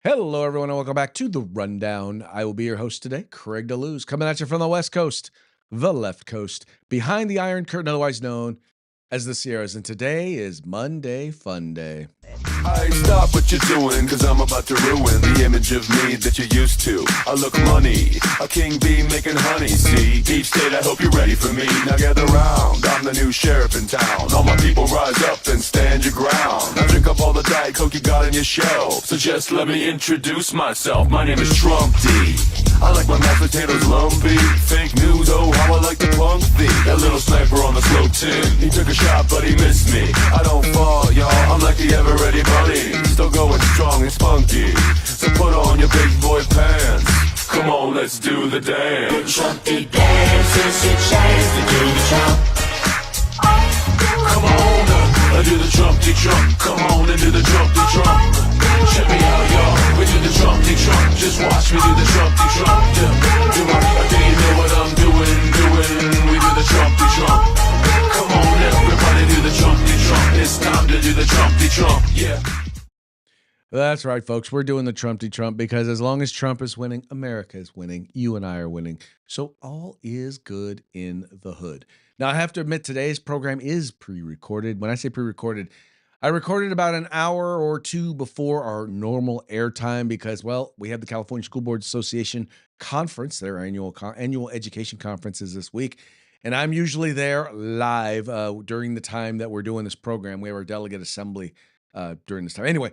Hello, everyone, and welcome back to The Rundown. I will be your host today, Craig DeLuz, coming at you from the West Coast, the left coast, behind the Iron Curtain, otherwise known as the Sierras. And today is Monday Fun Day. I stop what you're doing, cause I'm about to ruin the image of me that you're used to. I look money, a king bee making honey, see? Deep state, I hope you're ready for me. Now gather round, I'm the new sheriff in town. All my people rise up and stand your ground. Now drink up all the Diet Coke you got on your shelf. So just let me introduce myself, my name is Trump D. I like my mashed potatoes lumpy. Fake news, oh how I like to punk thee. That little sniper on the slope tin, he took a shot but he missed me. I don't fall, y'all, I'm like the ever-ready bunny. Still going strong and spunky. So put on your big boy pants. Come on, let's do the dance. Trumpy dance is your chance to do the Trump. Come on, do the Trumpty Trump. Come on and do the Trumpty Trump. Check me out, y'all. We do the Trumpty Trump. Just watch me do the Trumpty Trump. Do you know what I'm doing? We do the Trumpty Trump. Come on, everybody do the Trumpty Trump. It's time to do the Trumpty Trump. Yeah. That's right, folks. We're doing the Trumpty Trump because as long as Trump is winning, America is winning. You and I are winning. So all is good in the hood. Now, I have to admit, today's program is pre-recorded. When I say pre-recorded, I recorded about an hour or two before our normal airtime because, well, we have the California School Boards Association conference, their annual education conference is this week. And I'm usually there live during the time that we're doing this program. We have our delegate assembly during this time. Anyway,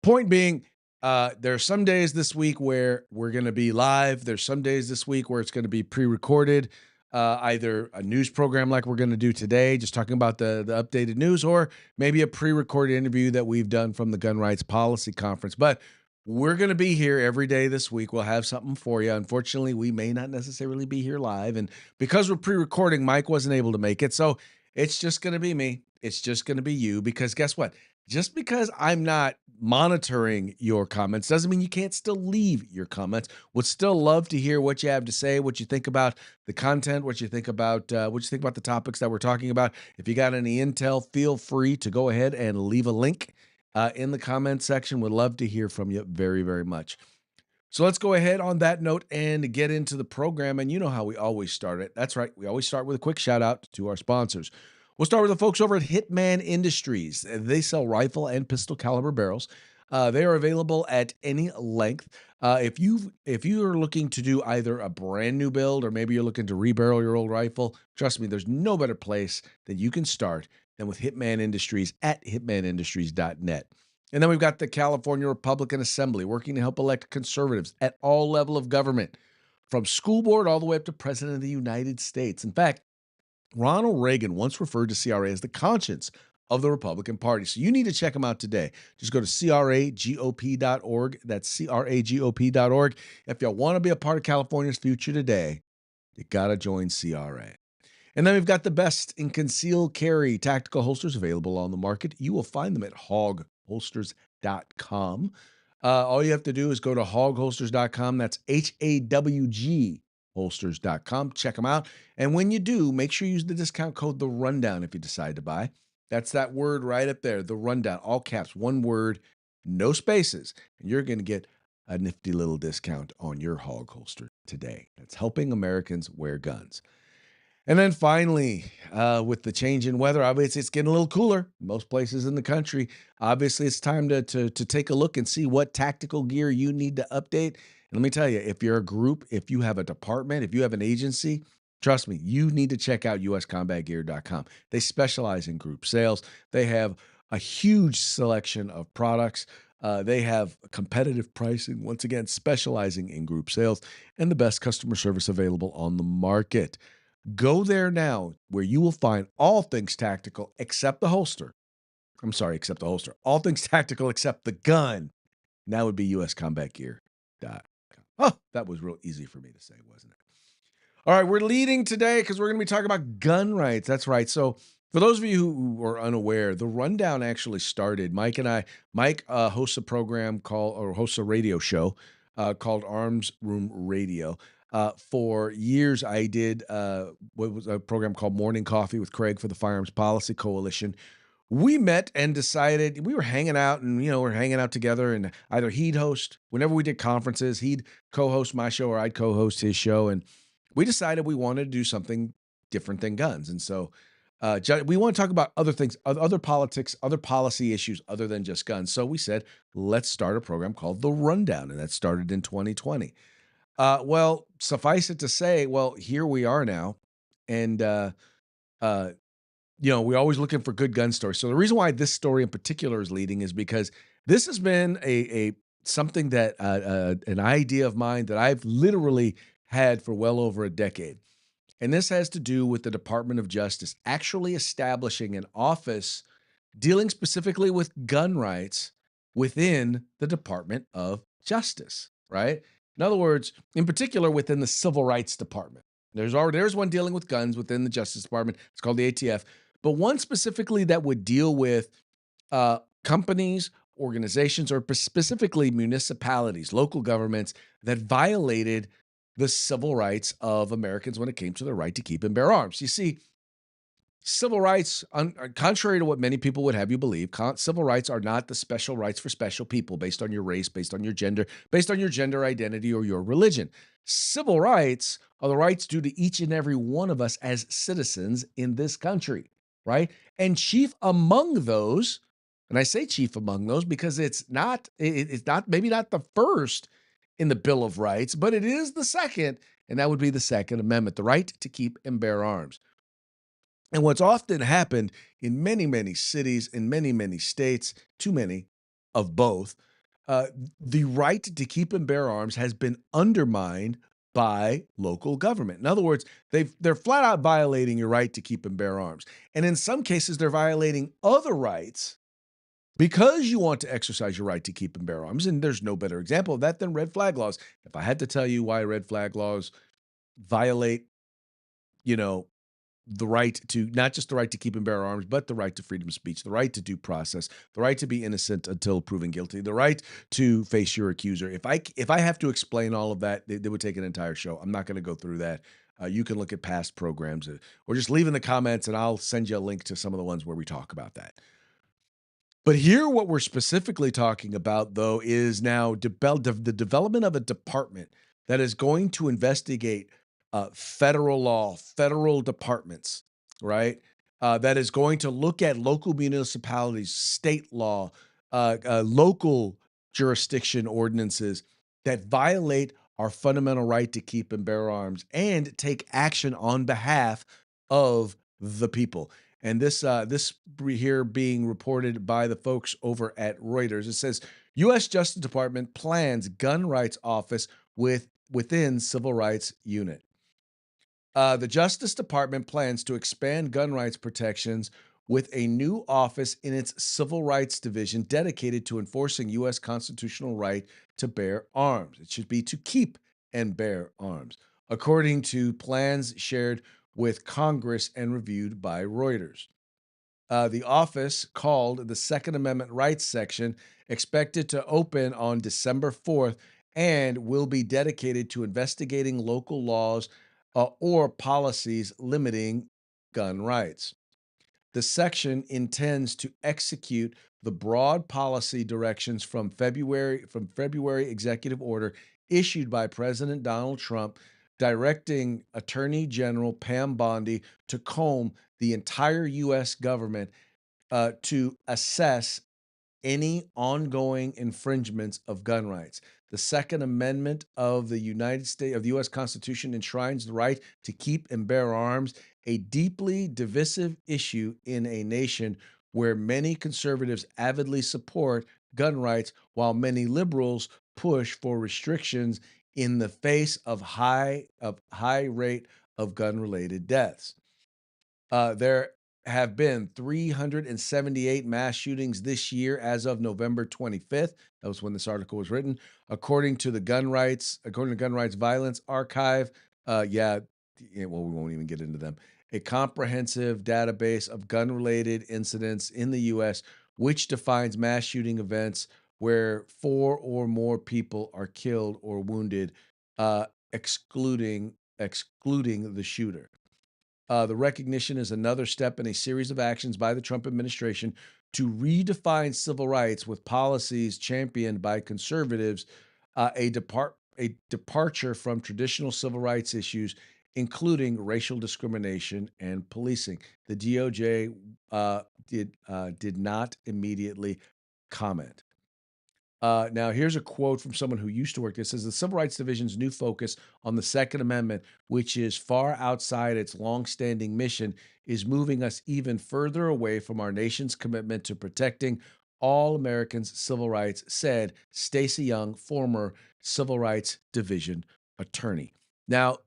point being, there are some days this week where we're going to be live. There's some days this week where it's going to be pre-recorded, either a news program like we're going to do today, just talking about the updated news, or maybe a pre-recorded interview that we've done from the Gun Rights Policy Conference. But we're going to be here every day this week. We'll have something for you. Unfortunately, we may not necessarily be here live. And because we're pre-recording, Mike wasn't able to make it. So it's just going to be me. It's just going to be you, because guess what? Just because I'm not monitoring your comments doesn't mean you can't still leave your comments. Would still love to hear what you have to say, what you think about the content, what you think about the topics that we're talking about. If you got any intel, feel free to go ahead and leave a link in the comment section. Would love to hear from you very, very much. So let's go ahead on that note and get into the program. And you know how we always start it. That's right. We always start with a quick shout out to our sponsors. We'll start with the folks over at Hitman Industries. They sell rifle and pistol caliber barrels. They are available at any length. If you are looking to do either a brand new build or maybe you're looking to rebarrel your old rifle, trust me, there's no better place that you can start than with Hitman Industries at hitmanindustries.net. And then we've got the California Republican Assembly working to help elect conservatives at all level of government, from school board all the way up to President of the United States. In fact, Ronald Reagan once referred to CRA as the conscience of the Republican Party. So you need to check them out today. Just go to cragop.org. That's cragop.org. If you want to be a part of California's future today, you got to join CRA. And then we've got the best in concealed carry tactical holsters available on the market. You will find them at hogholsters.com. All you have to do is go to hogholsters.com. That's HAWG holsters.com. Check them out. And when you do, make sure you use the discount code The Rundown if you decide to buy. That's that word right up there, The Rundown, all caps, one word, no spaces. And you're going to get a nifty little discount on your hog holster today. That's helping Americans wear guns. And then finally, with the change in weather, obviously it's getting a little cooler in most places in the country. Obviously, it's time to take a look and see what tactical gear you need to update. And let me tell you, if you're a group, if you have a department, if you have an agency, trust me, you need to check out uscombatgear.com. They specialize in group sales. They have a huge selection of products. They have competitive pricing, once again, specializing in group sales, and the best customer service available on the market. Go there now, where you will find all things tactical except the holster. I'm sorry, except the holster. All things tactical except the gun. And that would be uscombatgear.com. Oh, that was real easy for me to say, wasn't it? All right, we're leading today because we're going to be talking about gun rights. That's right. So for those of you who are unaware, the Rundown actually started. Mike hosts a program hosts a radio show called Arms Room Radio. For years, I did what was a program called Morning Coffee with Craig for the Firearms Policy Coalition, we met and decided we were hanging out and we're hanging out together, and either he'd host whenever we did conferences, he'd co-host my show or I'd co-host his show, and we decided we wanted to do something different than guns. And so we want to talk about other things, other politics, other policy issues other than just guns. So we said, let's start a program called The Rundown, and that started in 2020. Well, suffice it to say, well, here we are now, and uh, we're always looking for good gun stories. So the reason why this story in particular is leading is because this has been a something that an idea of mine that I've literally had for well over a decade. And this has to do with the Department of Justice actually establishing an office dealing specifically with gun rights within the Department of Justice, right? In other words, in particular within the Civil Rights Department. There's one dealing with guns within the Justice Department. It's called the ATF, but one specifically that would deal with companies, organizations, or specifically municipalities, local governments that violated the civil rights of Americans when it came to the right to keep and bear arms. You see, civil rights, contrary to what many people would have you believe, civil rights are not the special rights for special people based on your race, based on your gender identity, or your religion. Civil rights are the rights due to each and every one of us as citizens in this country, right? And chief among those, and I say chief among those because it's not maybe not the first in the Bill of Rights, but it is the second, and that would be the Second Amendment, the right to keep and bear arms. And what's often happened in many, many cities, in many, many states, too many of both, uh, the right to keep and bear arms has been undermined by local government. In other words, they're flat out violating your right to keep and bear arms. And in some cases, they're violating other rights because you want to exercise your right to keep and bear arms. And there's no better example of that than red flag laws. If I had to tell you why red flag laws violate, you know, the right to not just the right to keep and bear arms, but the right to freedom of speech, the right to due process, the right to be innocent until proven guilty, the right to face your accuser. If I have to explain all of that, it would take an entire show. I'm not going to go through that. You can look at past programs or just leave in the comments, and I'll send you a link to some of the ones where we talk about that. But here, what we're specifically talking about, though, is now the development of a department that is going to investigate federal law, federal departments, right? That is going to look at local municipalities, state law, local jurisdiction ordinances that violate our fundamental right to keep and bear arms and take action on behalf of the people. And this here being reported by the folks over at Reuters. It says U.S. Justice Department plans gun rights office within civil rights unit. The Justice Department plans to expand gun rights protections with a new office in its Civil Rights Division dedicated to enforcing U.S. constitutional right to bear arms. It should be to keep and bear arms, according to plans shared with Congress and reviewed by Reuters. The office, called the Second Amendment Rights Section, expected to open on December 4th and will be dedicated to investigating local laws or policies limiting gun rights. The section intends to execute the broad policy directions from February executive order issued by President Donald Trump directing Attorney General Pam Bondi to comb the entire U.S. government to assess any ongoing infringements of gun rights. The Second Amendment of the United States of the U.S. Constitution enshrines the right to keep and bear arms, a deeply divisive issue in a nation where many conservatives avidly support gun rights while many liberals push for restrictions in the face of high rate of gun-related deaths. There have been 378 mass shootings this year as of November 25th. That was when this article was written. According to Gun Rights Violence Archive, we won't even get into them. A comprehensive database of gun-related incidents in the U.S., which defines mass shooting events where 4 or more people are killed or wounded, excluding the shooter. The recognition is another step in a series of actions by the Trump administration to redefine civil rights with policies championed by conservatives, a departure from traditional civil rights issues, including racial discrimination and policing. The DOJ did not immediately comment. Now, here's a quote from someone who used to work there. It says the Civil Rights Division's new focus on the Second Amendment, which is far outside its longstanding mission, is moving us even further away from our nation's commitment to protecting all Americans' civil rights, said Stacey Young, former Civil Rights Division attorney. Now,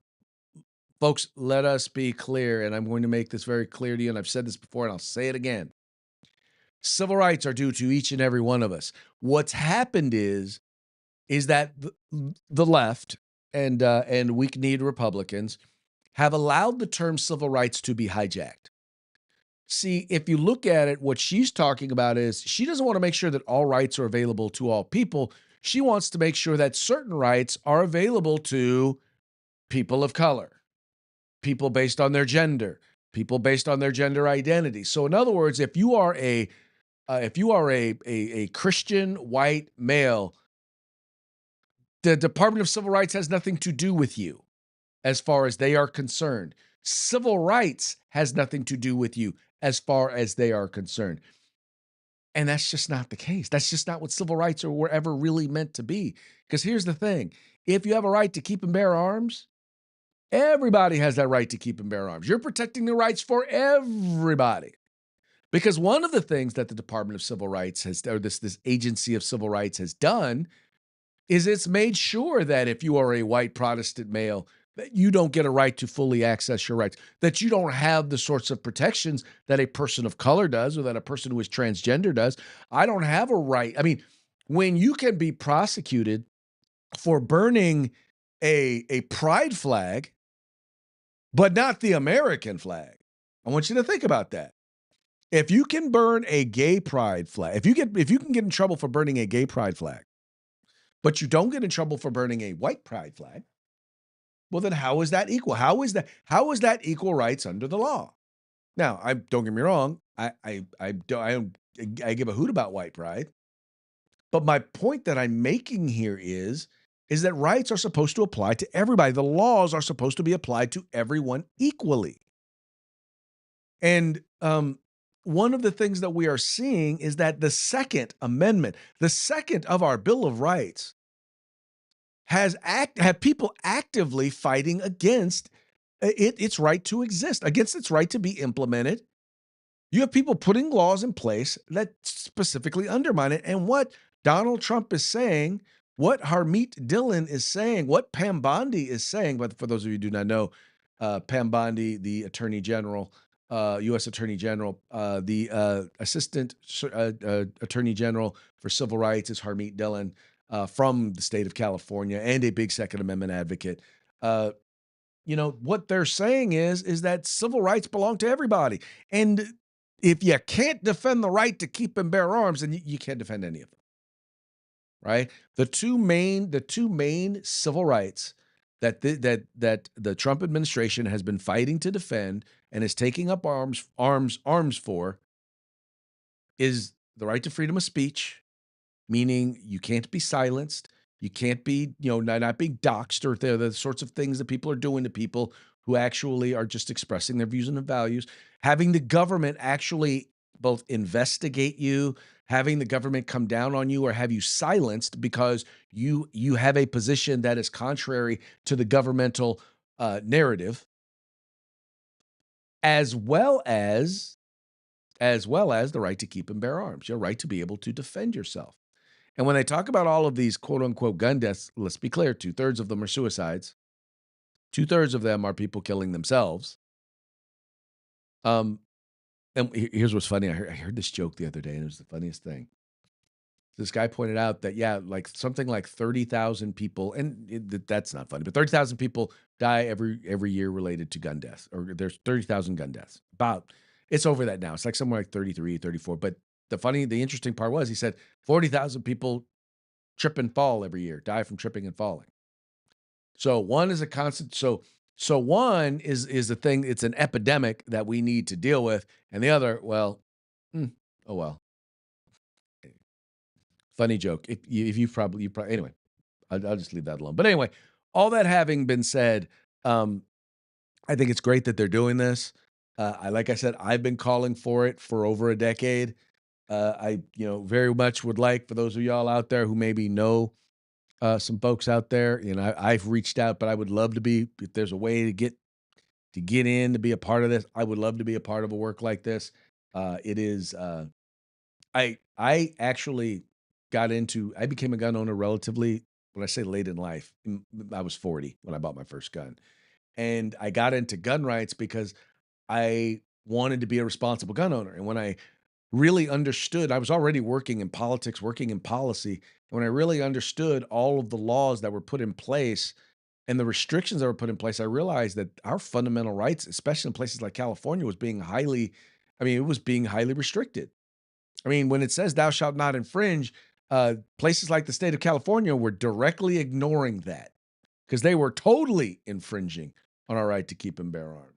folks, let us be clear, and I'm going to make this very clear to you, and I've said this before, and I'll say it again. Civil rights are due to each and every one of us. What's happened is that the left and weak-kneed Republicans have allowed the term civil rights to be hijacked. See, if you look at it, what she's talking about is she doesn't want to make sure that all rights are available to all people. She wants to make sure that certain rights are available to people of color, people based on their gender, people based on their gender identity. So, in other words, if you are a Christian white male, the Department of Civil Rights has nothing to do with you as far as they are concerned. Civil rights has nothing to do with you as far as they are concerned. And that's just not the case. That's just not what civil rights were ever really meant to be. Because here's the thing. If you have a right to keep and bear arms, everybody has that right to keep and bear arms. You're protecting the rights for everybody. Because one of the things that the Department of Civil Rights has, or this agency of civil rights has done, is it's made sure that if you are a white Protestant male, that you don't get a right to fully access your rights, that you don't have the sorts of protections that a person of color does or that a person who is transgender does. I don't have a right. I mean, when you can be prosecuted for burning a pride flag, but not the American flag, I want you to think about that. If you can burn a gay pride flag, if you can get in trouble for burning a gay pride flag, but you don't get in trouble for burning a white pride flag, well, then how is that equal? How is that equal rights under the law? Now, don't get me wrong. I give a hoot about white pride, but my point that I'm making here is that rights are supposed to apply to everybody. The laws are supposed to be applied to everyone equally. And one of the things that we are seeing is that the Second Amendment, the second of our Bill of Rights, have people actively fighting against its right to exist, against its right to be implemented. You have people putting laws in place that specifically undermine it. And what Donald Trump is saying, what Harmeet Dillon is saying, what Pam Bondi is saying, but for those of you who do not know, Pam Bondi, the Attorney General, U.S. Attorney General, the Assistant Attorney General for Civil Rights is Harmeet Dillon, from the state of California and a big Second Amendment advocate. What they're saying is that civil rights belong to everybody. And if you can't defend the right to keep and bear arms, then you can't defend any of them. Right? The two main civil rights that the Trump administration has been fighting to defend and is taking up arms for is the right to freedom of speech, meaning you can't be silenced, you can't be, not being doxxed, or the sorts of things that people are doing to people who actually are just expressing their views and their values. Having the government actually both investigate you, having the government come down on you or have you silenced because you have a position that is contrary to the governmental narrative, as well as the right to keep and bear arms, your right to be able to defend yourself. And when they talk about all of these quote unquote gun deaths, let's be clear, 2/3 of them are suicides. 2/3 of them are people killing themselves. And here's what's funny. I heard this joke the other day, and it was the funniest thing. This guy pointed out that, like something like 30,000 people, and that's not funny, but 30,000 people die every year related to gun deaths, or there's 30,000 gun deaths. It's over that now. It's like somewhere like 33, 34. But the interesting part was he said 40,000 people trip and fall every year, die from tripping and falling. So one is a constant. So So one is the thing, it's an epidemic that we need to deal with, and the other, well, mm, oh well. Funny joke. If you probably anyway, I'll just leave that alone. But anyway, all that having been said, um, I think it's great that they're doing this. Like I said, I've been calling for it for over a decade. I, very much would like for those of y'all out there who maybe know some folks out there. I've reached out, but I would love to be. If there's a way to get in to be a part of this, I would love to be a part of a work like this. It is. I actually I became a gun owner relatively, when I say late in life, I was 40 when I bought my first gun. And I got into gun rights because I wanted to be a responsible gun owner. And when I really understood, I was already working in politics, working in policy. And when I really understood all of the laws that were put in place and the restrictions that were put in place, I realized that our fundamental rights, especially in places like California, it was being highly restricted. I mean, when it says thou shalt not infringe, places like the state of California were directly ignoring that because they were totally infringing on our right to keep and bear arms.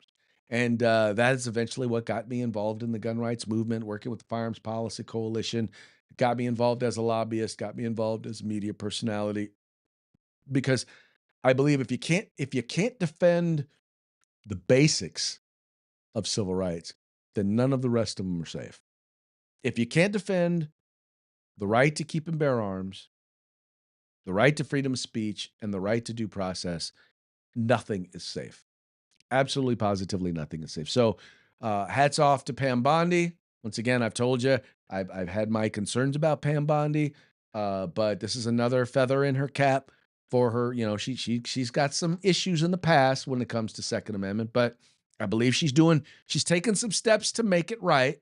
And that is eventually what got me involved in the gun rights movement, working with the Firearms Policy Coalition, got me involved as a lobbyist, got me involved as a media personality, because I believe if you can't defend the basics of civil rights, then none of the rest of them are safe. If you can't defend the right to keep and bear arms, the right to freedom of speech, and the right to due process, nothing is safe. Absolutely, positively, nothing is safe. So, hats off to Pam Bondi. Once again, I've told you, I've had my concerns about Pam Bondi, but this is another feather in her cap for her. She's got some issues in the past when it comes to Second Amendment, but I believe she's taken some steps to make it right.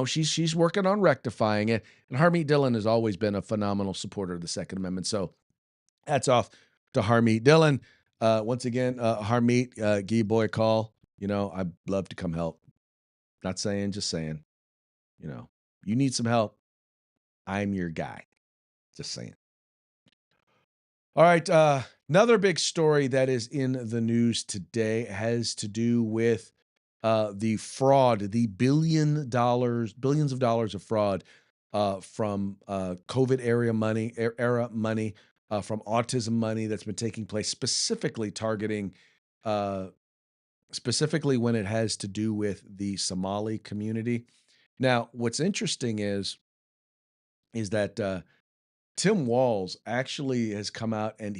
She's working on rectifying it. And Harmeet Dillon has always been a phenomenal supporter of the Second Amendment. So hats off to Harmeet Dillon. Once again, Harmeet, give your boy a call. I'd love to come help. Not saying, just saying. You need some help, I'm your guy. Just saying. All right. Another big story that is in the news today has to do with the fraud, the billions of dollars of fraud from COVID era money, from autism money that's been taking place, specifically targeting, specifically when it has to do with the Somali community. Now, what's interesting is that Tim Walz actually has come out, and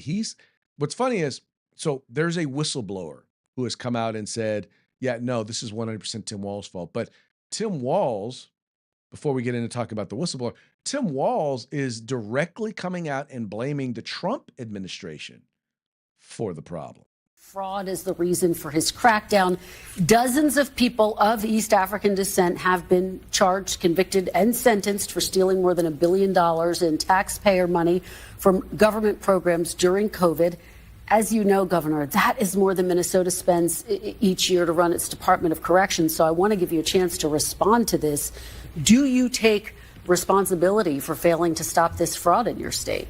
what's funny is, so there's a whistleblower who has come out and said, yeah, no, this is 100% Tim Walz's fault. But Tim Walz, before we get into talking about the whistleblower, Tim Walz is directly coming out and blaming the Trump administration for the problem. Fraud is the reason for his crackdown. Dozens of people of East African descent have been charged, convicted, and sentenced for stealing more than $1 billion in taxpayer money from government programs during COVID. As you know, Governor, that is more than Minnesota spends each year to run its Department of Corrections. So I want to give you a chance to respond to this. Do you take responsibility for failing to stop this fraud in your state?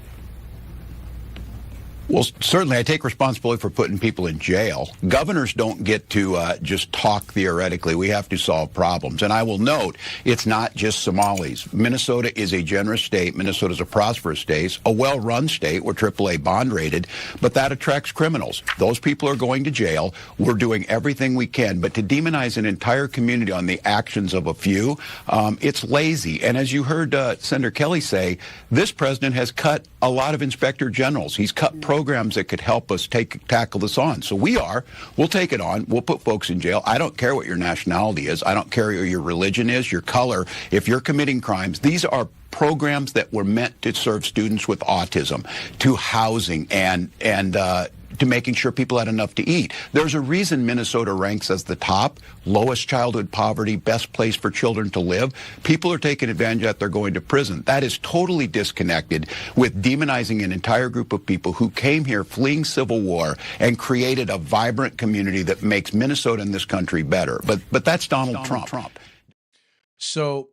Well, certainly I take responsibility for putting people in jail. Governors don't get to just talk theoretically. We have to solve problems. And I will note, it's not just Somalis. Minnesota is a generous state. Minnesota is a prosperous state, a well-run state. We're AAA bond rated, but that attracts criminals. Those people are going to jail. We're doing everything we can. But to demonize an entire community on the actions of a few, it's lazy. And as you heard Senator Kelly say, this president has cut a lot of inspector generals. He's cut programs that could help us tackle this on. So we'll take it on. We'll put folks in jail. I don't care what your nationality is. I don't care what your religion is, your color. If you're committing crimes, these are programs that were meant to serve students with autism, to housing, and to making sure people had enough to eat. There's a reason Minnesota ranks as the top, lowest childhood poverty, best place for children to live. People are taking advantage of that. They're going to prison. That is totally disconnected with demonizing an entire group of people who came here fleeing civil war and created a vibrant community that makes Minnesota and this country better. But that's Donald Trump. So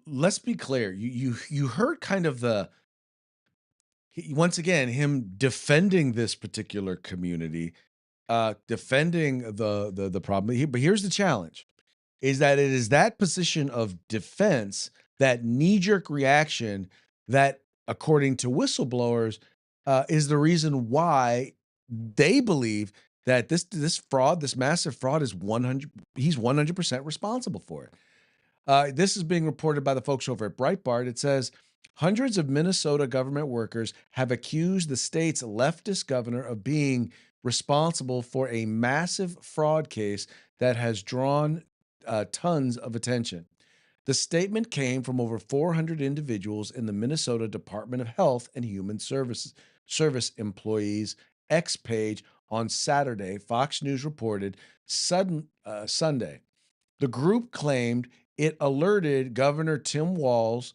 let's be clear. You heard kind of once again, him defending this particular community. defending the problem. But here's the challenge: is that it is that position of defense, that knee jerk reaction, that according to whistleblowers, is the reason why they believe that this fraud, this massive fraud, is 100. He's 100% responsible for it. This is being reported by the folks over at Breitbart. It says hundreds of Minnesota government workers have accused the state's leftist governor of being responsible for a massive fraud case that has drawn tons of attention. The statement came from over 400 individuals in the Minnesota Department of Health and Human Service employees X page on Saturday, Fox News reported Sunday. The group claimed it alerted Governor Tim Walz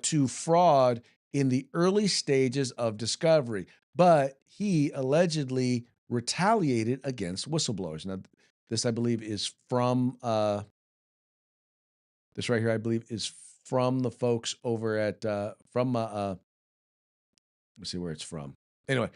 to fraud in the early stages of discovery, but he allegedly retaliated against whistleblowers. Now, this, I believe, is from this right here, I believe, is from the folks over at let's see where it's from. Anyway,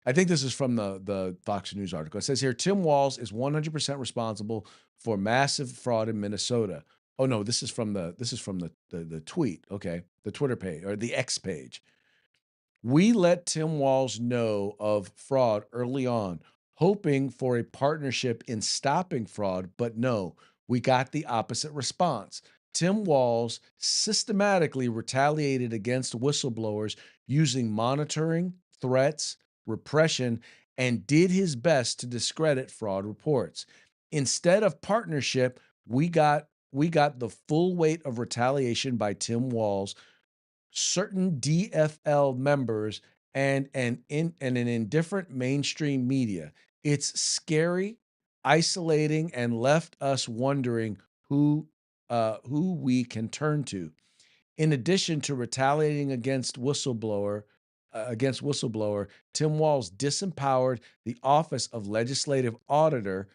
I think this is from the Fox News article. It says here Tim Walz is 100% responsible for massive fraud in Minnesota. Oh no, this is from the tweet. Okay, the Twitter page or the X page. We let Tim Walz know of fraud early on, hoping for a partnership in stopping fraud, but no, we got the opposite response. Tim Walz systematically retaliated against whistleblowers using monitoring, threats, repression, and did his best to discredit fraud reports. Instead of partnership, we got the full weight of retaliation by Tim Walz, certain DFL members, and an indifferent mainstream media. It's scary, isolating, and left us wondering who we can turn to. In addition to retaliating against whistleblower, Tim Walz disempowered the Office of Legislative Auditor,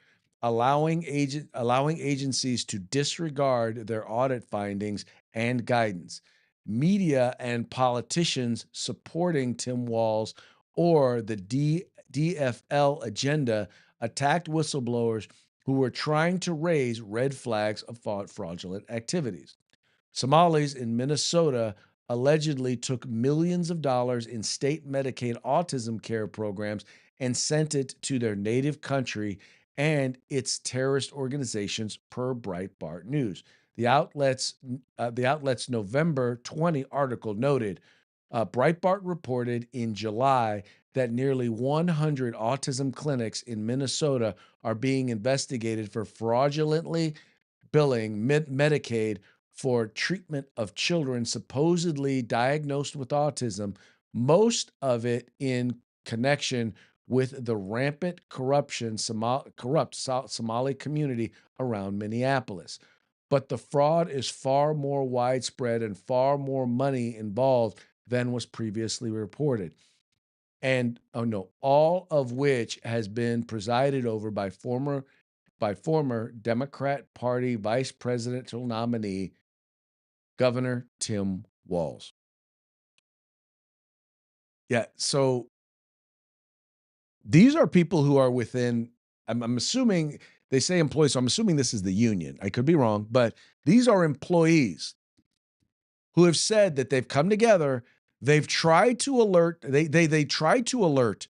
allowing agencies to disregard their audit findings and guidance. Media and politicians supporting Tim Walz or the DFL agenda attacked whistleblowers who were trying to raise red flags of fraudulent activities. Somalis in Minnesota allegedly took millions of dollars in state Medicaid autism care programs and sent it to their native country and its terrorist organizations, per Breitbart News. The outlet's November 20 article noted Breitbart reported in July that nearly 100 autism clinics in Minnesota are being investigated for fraudulently billing Medicaid for treatment of children supposedly diagnosed with autism, most of it in connection with the rampant corrupt Somali community around Minneapolis. But the fraud is far more widespread and far more money involved than was previously reported. And oh no, all of which has been presided over by former Democrat Party vice presidential nominee Governor Tim Walz. Yeah, so these are people who are within, I'm assuming they say employees, so I'm assuming this is the union. I could be wrong, but these are employees who have said that they've come together, they've tried to alert, they tried to alert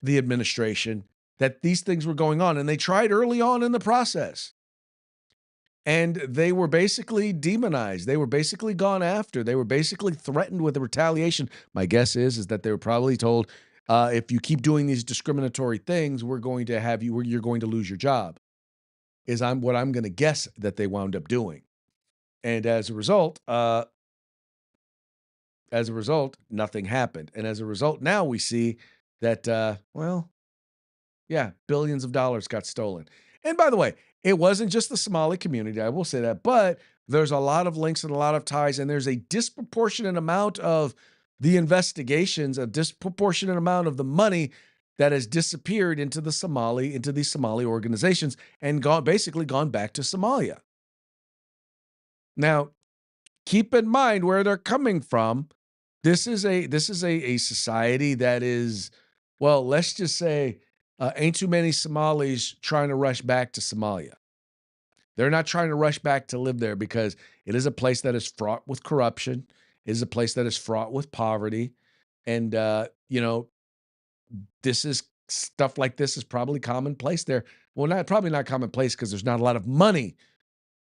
the administration that these things were going on, and they tried early on in the process. And they were basically demonized. They were basically gone after. They were basically threatened with a retaliation. My guess is that they were probably told, if you keep doing these discriminatory things, we're going to have you, you're going to lose your job. What I'm going to guess that they wound up doing. And as a result, nothing happened. And as a result, now we see that, billions of dollars got stolen. And by the way, it wasn't just the Somali community, I will say that, but there's a lot of links and a lot of ties, and there's a disproportionate amount of the investigations, a disproportionate amount of the money that has disappeared into these Somali organizations and gone back to Somalia. Now, keep in mind where they're coming from. This is a society that is, well, let's just say Ain't too many Somalis trying to rush back to Somalia. They're not trying to rush back to live there because it is a place that is fraught with corruption. It is a place that is fraught with poverty. And, this is stuff like this is probably commonplace there. Well, probably not commonplace because there's not a lot of money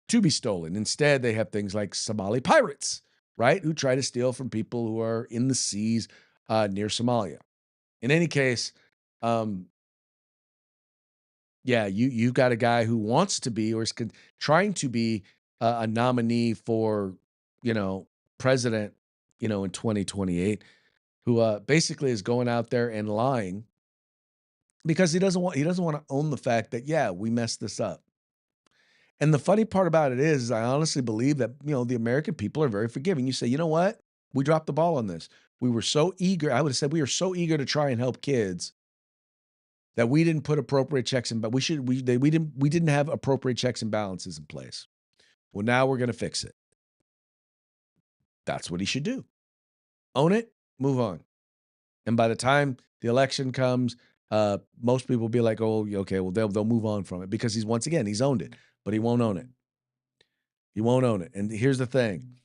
to be stolen. Instead, they have things like Somali pirates, right? Who try to steal from people who are in the seas near Somalia. In any case, um, yeah, you got a guy who wants to be or is trying to be a nominee for, you know, president, in 2028, who basically is going out there and lying because he doesn't want to own the fact that yeah, we messed this up. And the funny part about it is I honestly believe that, the American people are very forgiving. You say, "You know what? We dropped the ball on this. We were so eager." I would have said we were so eager to try and help kids that we didn't put appropriate checks and but we didn't have appropriate checks and balances in place. Well, now we're going to fix it. That's what he should do. Own it, move on. And by the time the election comes, most people will be like, "Oh, okay, well they'll move on from it," because he's owned it, but he won't own it. He won't own it. And here's the thing: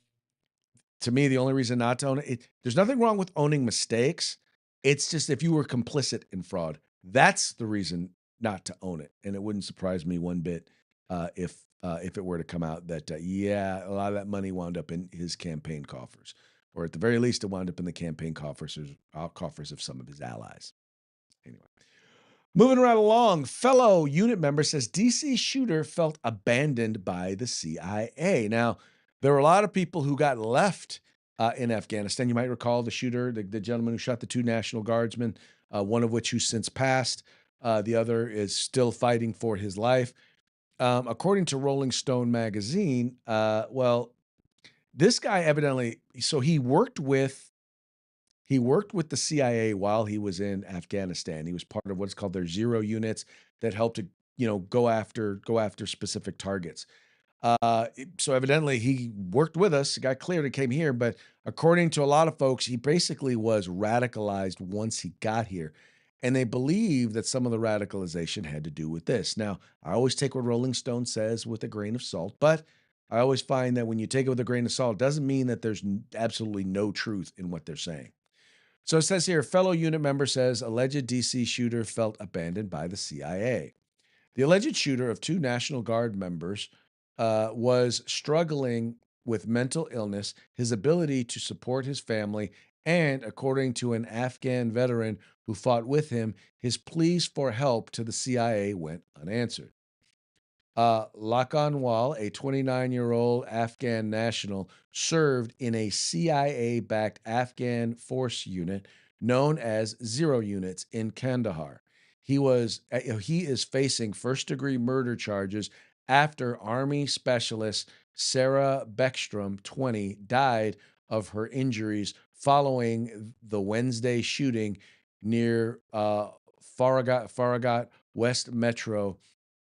to me, the only reason not to own it, there's nothing wrong with owning mistakes. It's just if you were complicit in fraud, that's the reason not to own it. And it wouldn't surprise me one bit if it were to come out that yeah, a lot of that money wound up in his campaign coffers, or at the very least, it wound up in the campaign coffers of some of his allies. Anyway. Moving right along, fellow unit member says DC shooter felt abandoned by the CIA. Now, there were a lot of people who got left in Afghanistan. You might recall the shooter, the gentleman who shot the two National Guardsmen, one of which who's since passed. The other is still fighting for his life. According to Rolling Stone magazine, this guy evidently, so he worked with the CIA while he was in Afghanistan. He was part of what's called their zero units that helped to, go after specific targets. So evidently he worked with us, got cleared and came here. But according to a lot of folks, he basically was radicalized once he got here. And they believe that some of the radicalization had to do with this. Now, I always take what Rolling Stone says with a grain of salt, but I always find that when you take it with a grain of salt, it doesn't mean that there's absolutely no truth in what they're saying. So it says here, fellow unit member says alleged DC shooter felt abandoned by the CIA. The alleged shooter of two National Guard members was struggling with mental illness, his ability to support his family, and according to an Afghan veteran who fought with him, his pleas for help to the CIA went unanswered. Lakanwal, a 29-year-old Afghan national, served in a CIA-backed Afghan force unit known as Zero Units in Kandahar. He is facing first-degree murder charges after Army specialist Sarah Beckstrom, 20, died of her injuries following the Wednesday shooting near Farragut West Metro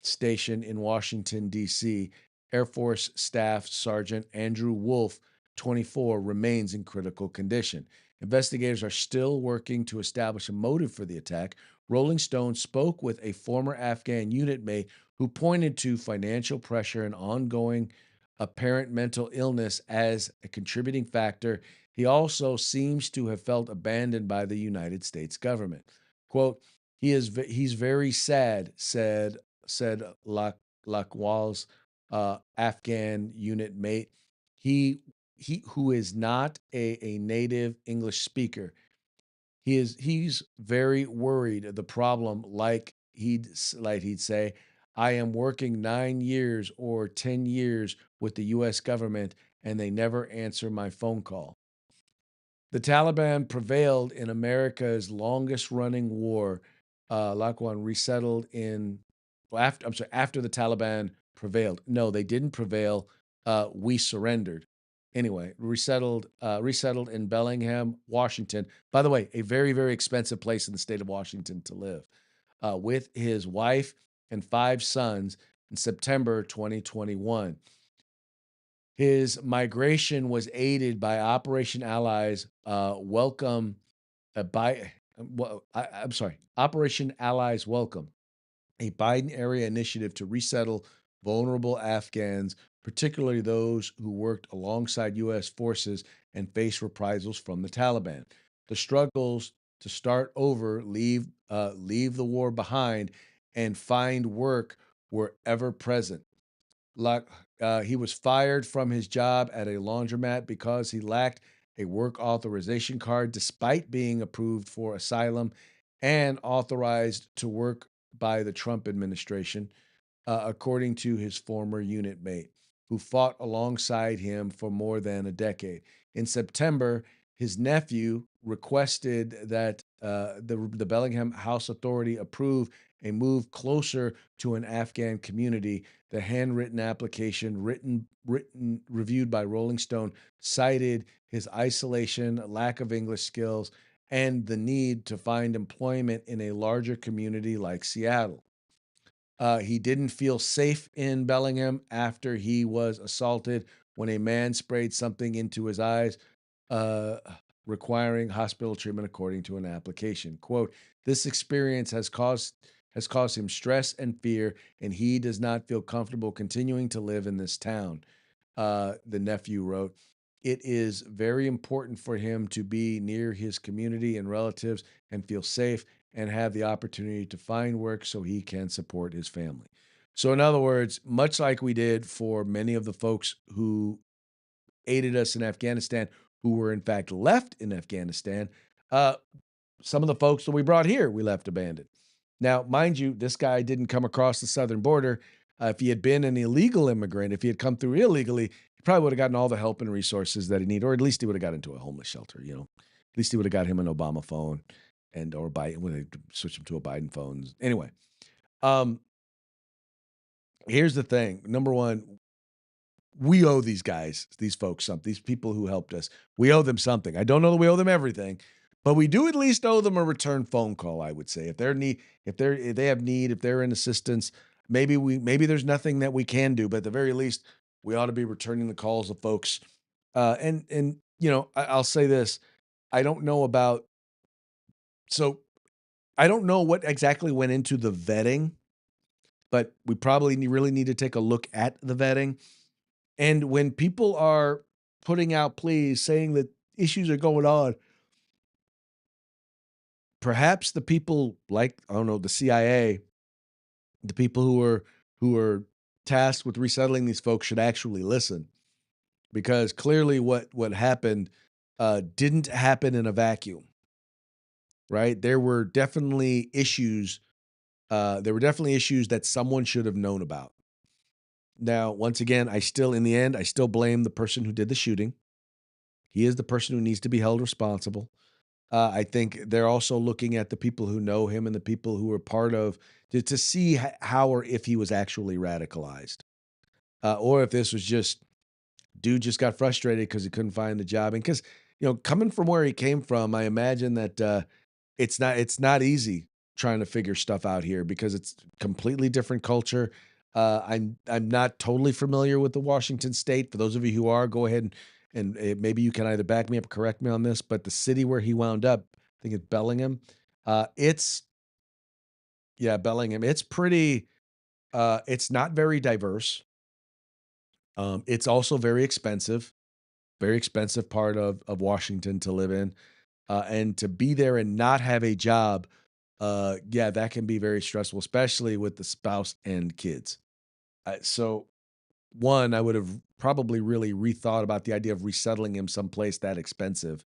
Station in Washington, D.C. Air Force Staff Sergeant Andrew Wolf, 24, remains in critical condition. Investigators are still working to establish a motive for the attack. Rolling Stone spoke with a former Afghan unit mate who pointed to financial pressure and ongoing apparent mental illness as a contributing factor. He also seems to have felt abandoned by the United States government. Quote, he's very sad, said Lakwal's Afghan unit mate. He who is not a native English speaker. He's very worried. The problem, like he'd say, I am working 9 years or 10 years with the U.S. government, and they never answer my phone call. The Taliban prevailed in America's longest-running war. Laqwan resettled in after the Taliban prevailed. No, they didn't prevail. We surrendered. Anyway, resettled in Bellingham, Washington. By the way, a very, very expensive place in the state of Washington to live. With his wife and 5 sons in September 2021. His migration was aided by Operation Allies. well, I'm sorry, Operation Allies Welcome, a Biden area initiative to resettle vulnerable Afghans, particularly those who worked alongside U.S. forces and face reprisals from the Taliban. The struggles to start over, leave the war behind, and find work were ever present. Like he was fired from his job at a laundromat because he lacked a work authorization card, despite being approved for asylum and authorized to work by the Trump administration, according to his former unit mate, who fought alongside him for more than a decade. In September, his nephew requested that the Bellingham House Authority approve a move closer to an Afghan community. The handwritten application, reviewed by Rolling Stone, cited his isolation, lack of English skills, and the need to find employment in a larger community like Seattle. He didn't feel safe in Bellingham after he was assaulted when a man sprayed something into his eyes, uh, requiring hospital treatment, according to an application. Quote, this experience has caused him stress and fear, and he does not feel comfortable continuing to live in this town, the nephew wrote. It is very important for him to be near his community and relatives and feel safe and have the opportunity to find work so he can support his family. So, in other words, much like we did for many of the folks who aided us in Afghanistan, who were in fact left in Afghanistan, uh, some of the folks that we brought here, we left abandoned. Now, mind you, this guy didn't come across the southern border. If he had been an illegal immigrant, if he had come through illegally, he probably would have gotten all the help and resources that he needed, or at least he would have got into a homeless shelter. At least he would have got him an Obama phone, and or Biden would have switched him to a Biden phone. Anyway, um, here's the thing: number one, we owe these guys, these folks, something. These people who helped us, we owe them something. I don't know that we owe them everything, but we do at least owe them a return phone call. I would say if they have need, if they're in assistance, maybe there's nothing that we can do, but at the very least, we ought to be returning the calls of folks. And I'll say this: I don't know about so I don't know what exactly went into the vetting, but we probably really need to take a look at the vetting. And when people are putting out pleas saying that issues are going on, perhaps the people like, I don't know, the CIA, the people who are tasked with resettling these folks should actually listen, because clearly what happened didn't happen in a vacuum, right? There were definitely issues that someone should have known about. Now, once again, in the end, I still blame the person who did the shooting. He is the person who needs to be held responsible. I think they're also looking at the people who know him and the people who were part of to see how or if he was actually radicalized, or if this was just dude just got frustrated because he couldn't find the job. And because coming from where he came from, I imagine that it's not easy trying to figure stuff out here because it's completely different culture. I'm not totally familiar with the Washington State. For those of you who are, go ahead and maybe you can either back me up or correct me on this. But the city where he wound up, I think it's Bellingham. It's yeah, Bellingham. It's pretty. It's not very diverse. It's also very expensive part of Washington to live in, and to be there and not have a job. Yeah, that can be very stressful, especially with the spouse and kids. So, one, I would have probably really rethought about the idea of resettling him someplace that expensive,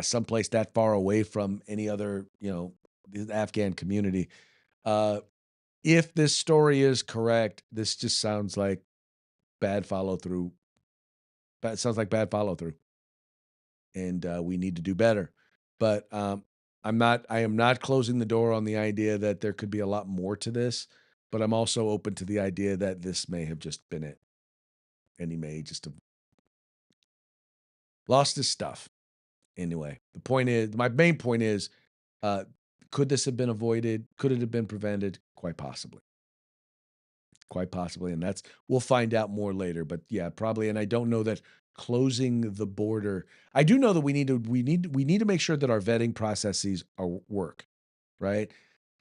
someplace that far away from any other, the Afghan community. Uh, if this story is correct, this just sounds like bad follow through. That sounds like bad follow through, and we need to do better. But I am not closing the door on the idea that there could be a lot more to this. But I'm also open to the idea that this may have just been it, and he may just have lost his stuff. Anyway, my main point is, uh, could this have been avoided? Could it have been prevented? Quite possibly, and we'll find out more later. But yeah, probably. And I don't know that closing the border. I do know that we need to make sure that our vetting processes work, right?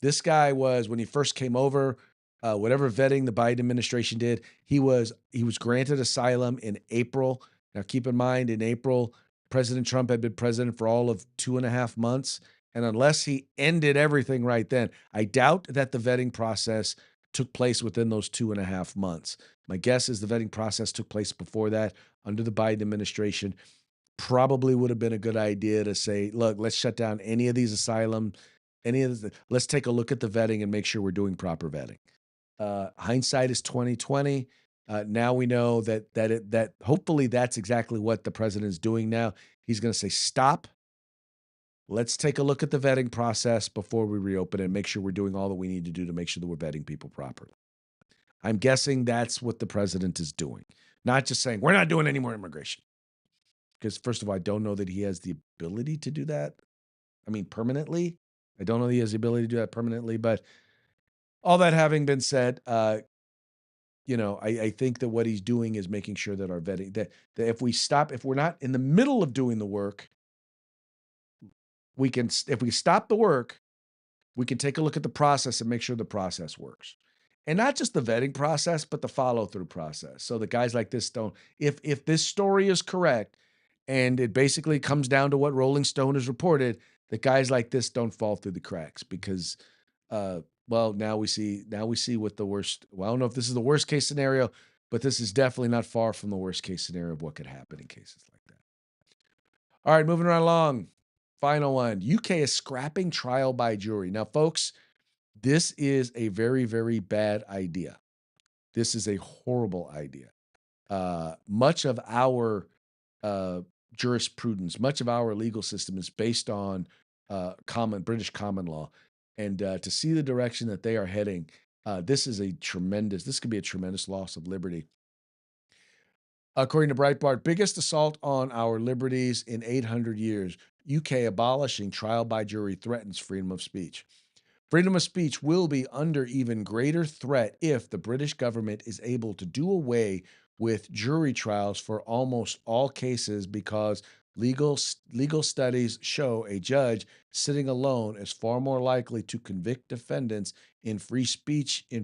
This guy was, when he first came over, whatever vetting the Biden administration did, he was granted asylum in April. Now, keep in mind, in April, President Trump had been president for all of 2.5 months, and unless he ended everything right then, I doubt that the vetting process took place within those 2.5 months. My guess is the vetting process took place before that under the Biden administration. Probably would have been a good idea to say, look, let's shut down any of these let's take a look at the vetting and make sure we're doing proper vetting. Hindsight is 2020. Now we know that hopefully that's exactly what the president is doing now. He's going to say, stop. Let's take a look at the vetting process before we reopen it and make sure we're doing all that we need to do to make sure that we're vetting people properly. I'm guessing that's what the president is doing, not just saying, we're not doing any more immigration. Because first of all, I don't know that he has the ability to do that. I mean, permanently. I don't know that he has the ability to do that permanently, but all that having been said, I think that what he's doing is making sure that our vetting, that if we're not in the middle of doing the work, if we stop the work, we can take a look at the process and make sure the process works. And not just the vetting process, but the follow-through process. So the guys like this don't, if this story is correct, and it basically comes down to what Rolling Stone has reported, that guys like this don't fall through the cracks because, now we see what the worst. Well, I don't know if this is the worst case scenario, but this is definitely not far from the worst case scenario of what could happen in cases like that. All right, moving right along. Final one. UK is scrapping trial by jury. Now, folks, this is a very, very bad idea. This is a horrible idea. Much of our jurisprudence, much of our legal system is based on British common law. And to see the direction that they are heading, this could be a tremendous loss of liberty. According to Breitbart, biggest assault on our liberties in 800 years. UK abolishing trial by jury threatens freedom of speech. Freedom of speech will be under even greater threat if the British government is able to do away with jury trials for almost all cases because legal studies show a judge sitting alone is far more likely to convict defendants in free speech than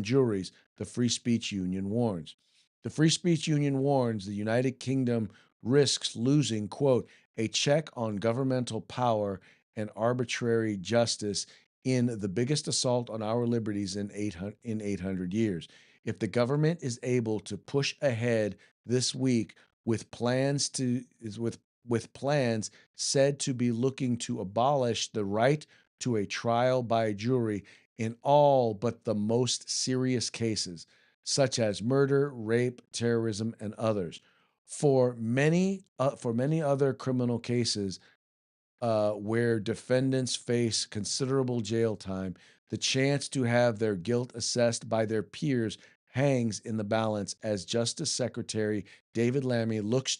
juries, the Free Speech Union warns. The Free Speech Union warns the United Kingdom risks losing, quote, a check on governmental power and arbitrary justice in the biggest assault on our liberties in 800 years. If the government is able to push ahead this week with plans said to be looking to abolish the right to a trial by jury in all but the most serious cases, such as murder, rape, terrorism, and others. For many other criminal cases where defendants face considerable jail time, the chance to have their guilt assessed by their peers hangs in the balance as Justice Secretary David Lammy looks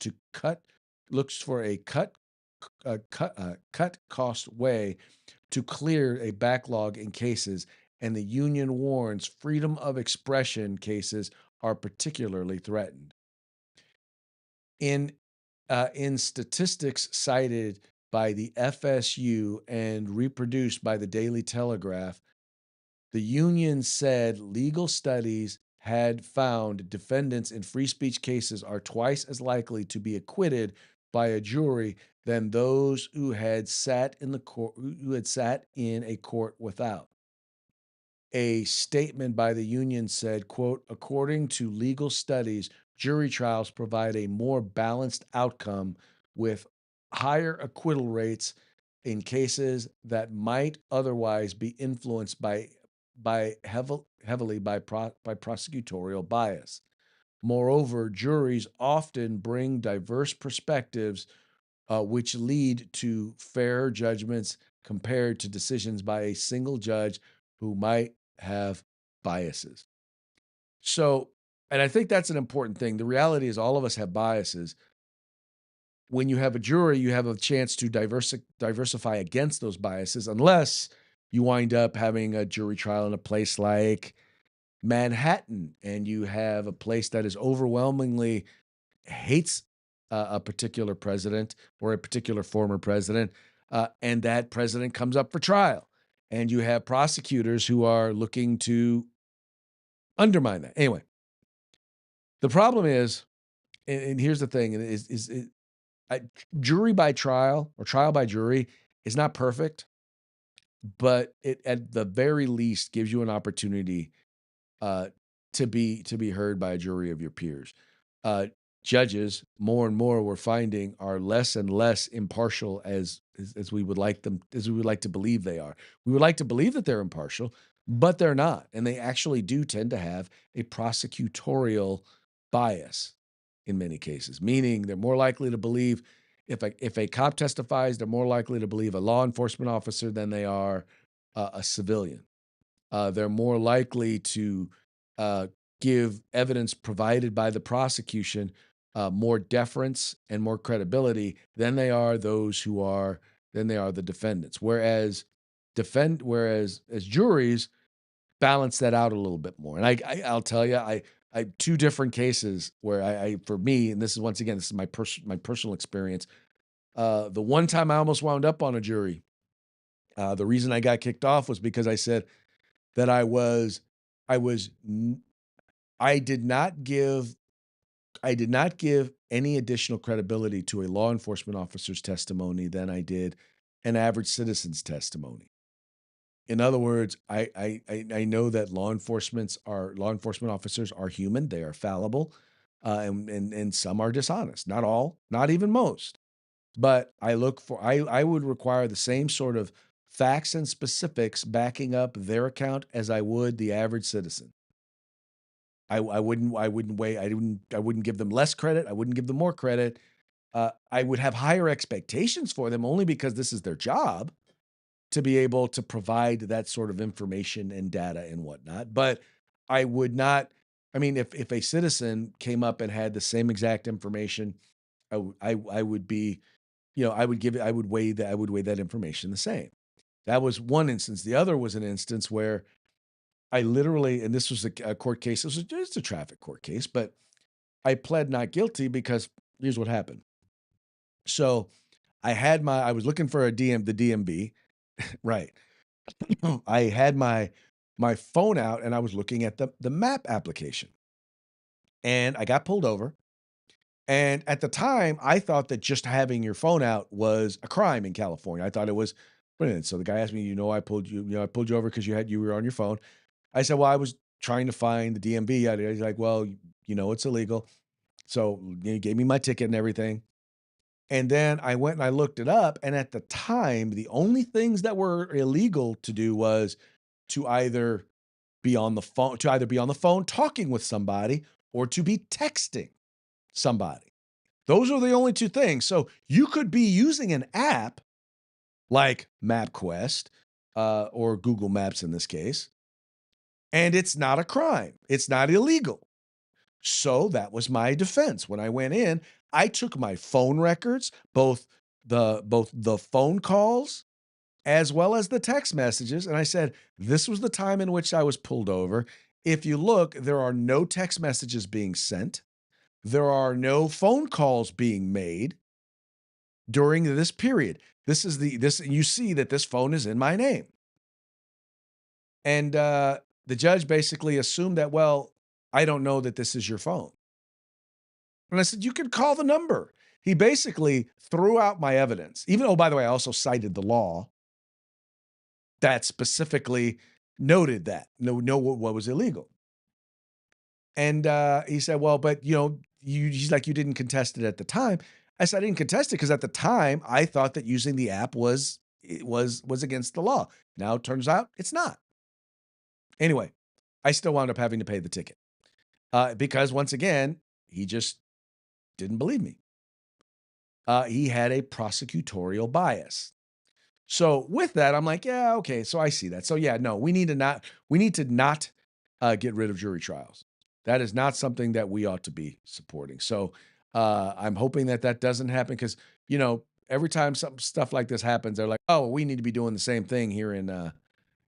for a cut cost way to clear a backlog in cases, and the union warns freedom of expression cases are particularly threatened. In statistics cited by the FSU and reproduced by the Daily Telegraph, the union said legal studies had found defendants in free speech cases are twice as likely to be acquitted by a jury than those who had sat in a court without. A statement by the union said, quote, according to legal studies, jury trials provide a more balanced outcome with higher acquittal rates in cases that might otherwise be influenced heavily by prosecutorial bias. Moreover, juries often bring diverse perspectives, which lead to fairer judgments compared to decisions by a single judge who might have biases. So, and I think that's an important thing. The reality is all of us have biases. When you have a jury, you have a chance to diversify against those biases, unless you wind up having a jury trial in a place like Manhattan, and you have a place that is overwhelmingly hates a particular president or a particular former president, and that president comes up for trial, and you have prosecutors who are looking to undermine that. Anyway, the problem is, and here's the thing: I, jury by trial or trial by jury is not perfect, but it at the very least gives you an opportunity uh, to be heard by a jury of your peers. Uh, Judges, more and more, we're finding are less and less impartial as we would like them as we would like to believe they are. We would like to believe that they're impartial, but they're not, and they actually do tend to have a prosecutorial bias in many cases, meaning they're more likely to believe if a cop testifies, they're more likely to believe a law enforcement officer than they are a civilian. They're more likely to uh, give evidence provided by the prosecution more deference and more credibility than they are those who are than they are the defendants. Whereas as juries balance that out a little bit more. And I'll tell you, I two different cases where I for me, and this is once again this is my personal experience. The one time I almost wound up on a jury. The reason I got kicked off was because I said that I was n- I did not give any additional credibility to a law enforcement officer's testimony than I did an average citizen's testimony. In other words, I know that law enforcement officers are human, they are fallible, and some are dishonest. Not all, not even most. But I would require the same sort of facts and specifics backing up their account as I would the average citizen. I wouldn't give them less credit. I wouldn't give them more credit. I would have higher expectations for them only because this is their job to be able to provide that sort of information and data and whatnot. But I would not. I mean, if a citizen came up and had the same exact information, I would be, I would weigh that information the same. That was one instance. The other was an instance where I literally, and this was a court case. This was just a traffic court case, but I pled not guilty because here's what happened. So I was looking for the DMB, right? I had my phone out and I was looking at the map application, and I got pulled over. And at the time, I thought that just having your phone out was a crime in California. I thought it was brilliant. So the guy asked me, I pulled you over because you were on your phone. I said, well, I was trying to find the DMV. He's like, well, it's illegal. So he gave me my ticket and everything. And then I went and I looked it up. And at the time, the only things that were illegal to do was to either be on the phone talking with somebody or to be texting somebody. Those are the only two things. So you could be using an app like MapQuest or Google Maps in this case, and it's not a crime. It's not illegal. So that was my defense. When I went in, I took my phone records, both the phone calls as well as the text messages, and I said, this was the time in which I was pulled over. If you look, there are no text messages being sent. There are no phone calls being made during this period. You see that this phone is in my name. And the judge basically assumed that, well, I don't know that this is your phone. And I said, you can call the number. He basically threw out my evidence. Oh, by the way, I also cited the law that specifically noted that what was illegal. And he said, well, but he's like, you didn't contest it at the time. I said, I didn't contest it because at the time I thought that using the app was against the law. Now it turns out it's not. Anyway, I still wound up having to pay the ticket because once again, he just didn't believe me. He had a prosecutorial bias. So with that, I'm like, yeah, okay. So I see that. So yeah, no, we need to not get rid of jury trials. That is not something that we ought to be supporting. So I'm hoping that doesn't happen because every time some stuff like this happens, they're like, oh, well, we need to be doing the same thing here in the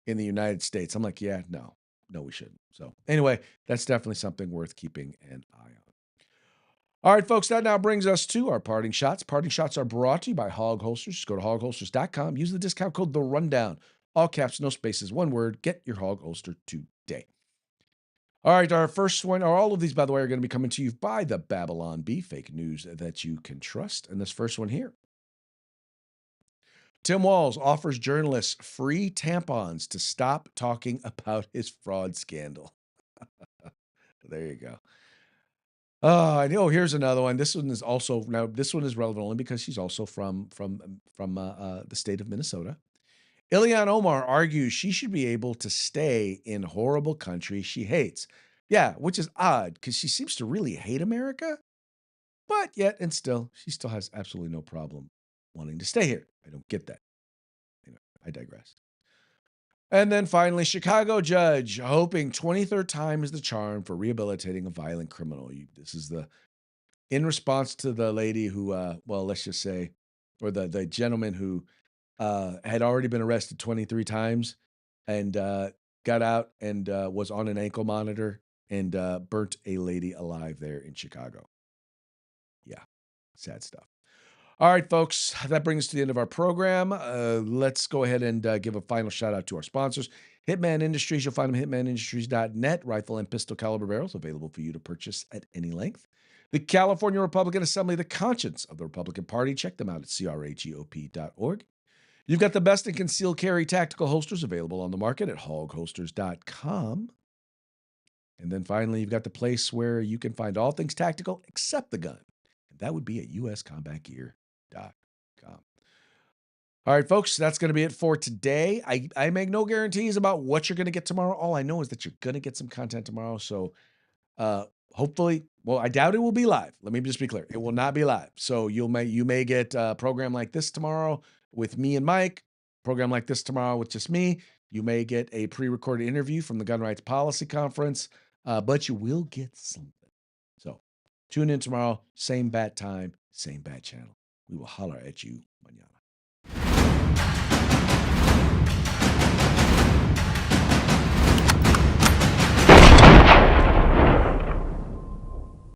United States. I'm like, yeah, no, no, we shouldn't. So anyway, that's definitely something worth keeping an eye on. All right, folks, that now brings us to our parting shots. Parting shots are brought to you by Hog Holsters. Just go to hogholsters.com. Use the discount code The Rundown. All caps, no spaces, one word. Get your Hog Holster today. All right, our first one, or all of these, by the way, are going to be coming to you by the Babylon Bee, fake news that you can trust. And this first one here. Tim Walz offers journalists free tampons to stop talking about his fraud scandal. There you go. I know. Here's another one. This one is also now. This one is relevant only because she's also from the state of Minnesota. Ilhan Omar argues she should be able to stay in horrible country she hates. Yeah, which is odd because she seems to really hate America, but yet and still, she still has absolutely no problem wanting to stay here. I don't get that. Anyway, I digress. And then finally, Chicago judge hoping 23rd time is the charm for rehabilitating a violent criminal. This is in response to the lady who, well, let's just say, or the gentleman who had already been arrested 23 times and got out and was on an ankle monitor and burnt a lady alive there in Chicago. Yeah, sad stuff. All right, folks, that brings us to the end of our program. Let's go ahead and give a final shout out to our sponsors. Hitman Industries, you'll find them at hitmanindustries.net. Rifle and pistol caliber barrels available for you to purchase at any length. The California Republican Assembly, the conscience of the Republican Party. Check them out at cragop.org. You've got the best in concealed carry tactical holsters available on the market at hogholsters.com. And then finally, you've got the place where you can find all things tactical except the gun. And that would be at uscombatgear.com. All right, folks, that's going to be it for today. I make no guarantees about what you're going to get tomorrow. All I know is that you're going to get some content tomorrow. So hopefully, well, I doubt it will be live. Let me just be clear. It will not be live. So you may get a program like this tomorrow with me and Mike, program like this tomorrow with just me. You may get a pre-recorded interview from the Gun Rights Policy Conference, but you will get something. So tune in tomorrow, same bat time, same bat channel. We will holler at you mañana.